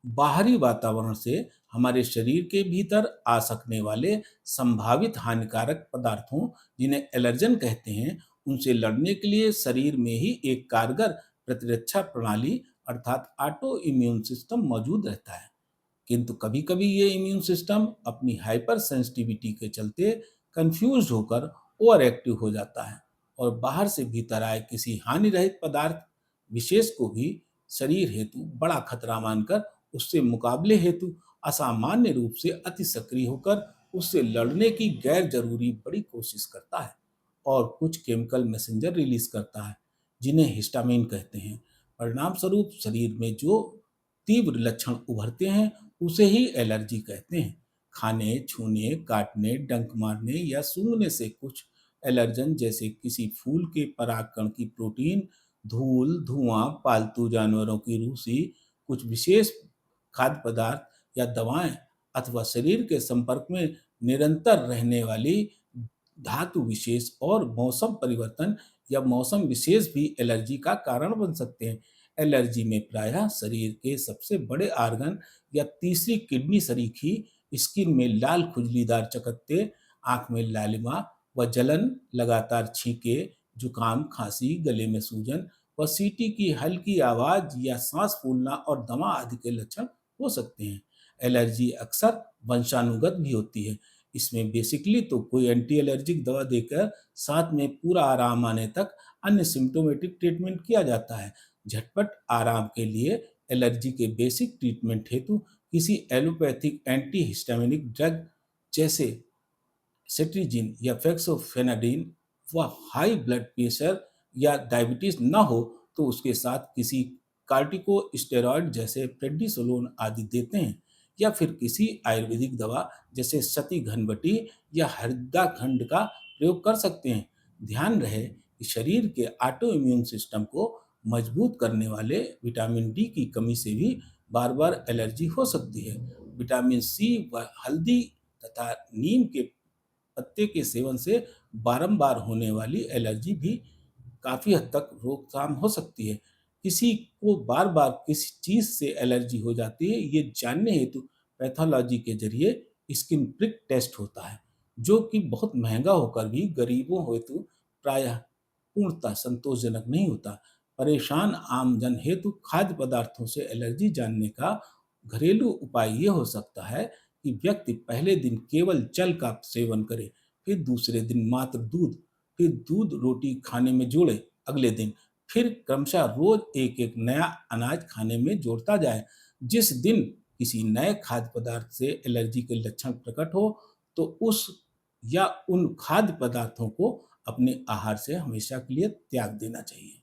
बाहरी वातावरण से हमारे शरीर के भीतर आ सकने वाले संभावित हानिकारक पदार्थों, जिन्हें एलर्जन कहते हैं, उनसे लड़ने के लिए शरीर में ही एक कारगर प्रतिरक्षा प्रणाली अर्थात ऑटो इम्यून सिस्टम मौजूद रहता है। किंतु कभी-कभी ये इम्यून सिस्टम अपनी हाइपर सेंसिटिविटी के चलते कंफ्यूज्ड होकर ओवर एक्टिव हो जाता है और बाहर से भीतर आए किसी हानि रहित पदार्थ विशेष को भी शरीर हेतु बड़ा खतरा मानकर उससे मुकाबले हेतु असामान्य रूप से अति सक्रिय होकर उससे लड़ने की गैर जरूरी बड़ी कोशिश करता है और कुछ केमिकल मैसेंजर रिलीज करता है, जिन्हें हिस्टामिन कहते हैं। परिणाम स्वरूप शरीर में जो तीव्र लक्षण उभरते हैं उसे ही एलर्जी कहते हैं। खाने, छूने, काटने, डंक मारने या सूंघने से कुछ एलर्जन जैसे किसी फूल के परागकण की प्रोटीन, धूल, धुआं, पालतू जानवरों की रूसी, कुछ विशेष खाद्य पदार्थ या दवाएं अथवा शरीर के संपर्क में निरंतर रहने वाली धातु विशेष और मौसम परिवर्तन या मौसम विशेष भी एलर्जी का कारण बन सकते हैं। एलर्जी में प्रायः शरीर के सबसे बड़े आर्गन या तीसरी किडनी सरीखी, स्किन में लाल खुजलीदार चकत्ते, आंख में लालिमा व जलन, लगातार छींके, जुकाम, खांसी, गले में सूजन व सीटी की हल्की आवाज या सांस फूलना और दमा आदि के लक्षण हो सकते हैं। एलर्जी अक्सर वंशानुगत भी होती है। इसमें बेसिकली तो कोई एंटी एलर्जिक दवा देकर साथ में पूरा आराम आने तक अन्य सिम्टोमेटिक ट्रीटमेंट किया जाता है। झटपट आराम के लिए एलर्जी के बेसिक ट्रीटमेंट हेतु किसी एलोपैथिक एंटी हिस्टामिनिक ड्रग जैसे सेट्रिजिन या फेक्सोफेनाडिन व हाई ब्लड प्रेशर या डायबिटीज न हो तो उसके साथ किसी कार्टिकोस्टेरॉइड जैसे प्रेडिसोलोन आदि देते हैं या फिर किसी आयुर्वेदिक दवा जैसे सती घनवटी या हरदा खंड का प्रयोग कर सकते हैं। ध्यान रहे कि शरीर के ऑटो इम्यून सिस्टम को मजबूत करने वाले विटामिन डी की कमी से भी बार बार एलर्जी हो सकती है। विटामिन सी व हल्दी तथा नीम के पत्ते के सेवन से बारंबार होने एलर्जी एलर्जी भी काफ़ी हद तक रोकथाम हो सकती है। किसी को बार-बार किसी चीज़ से एलर्जी हो जाती है, ये जानने हेतु पैथोलॉजी के ज़रिए स्किन प्रिक टेस्ट होता है, जो कि बहुत महँगा होकर भी गरीबों हेतु प्रायः पूर्णतः संतोषजनक नहीं होता। परेशान आमजन हेतु खाद्य पदार्थों से एलर्जी जानने का घरेलू उपाय ये हो सकता है कि व्यक्ति पहले दिन केवल जल का सेवन करे, फिर दूसरे दिन मात्र दूध, फिर दूध रोटी खाने में जोड़े अगले दिन, फिर क्रमशः रोज एक-एक नया अनाज खाने में जोड़ता जाए। जिस दिन किसी नए खाद्य पदार्थ से एलर्जी के लक्षण प्रकट हो, तो उस या उन खाद्य पदार्थों को अपने आहार से हमेशा के लिए त्याग देना चाहिए।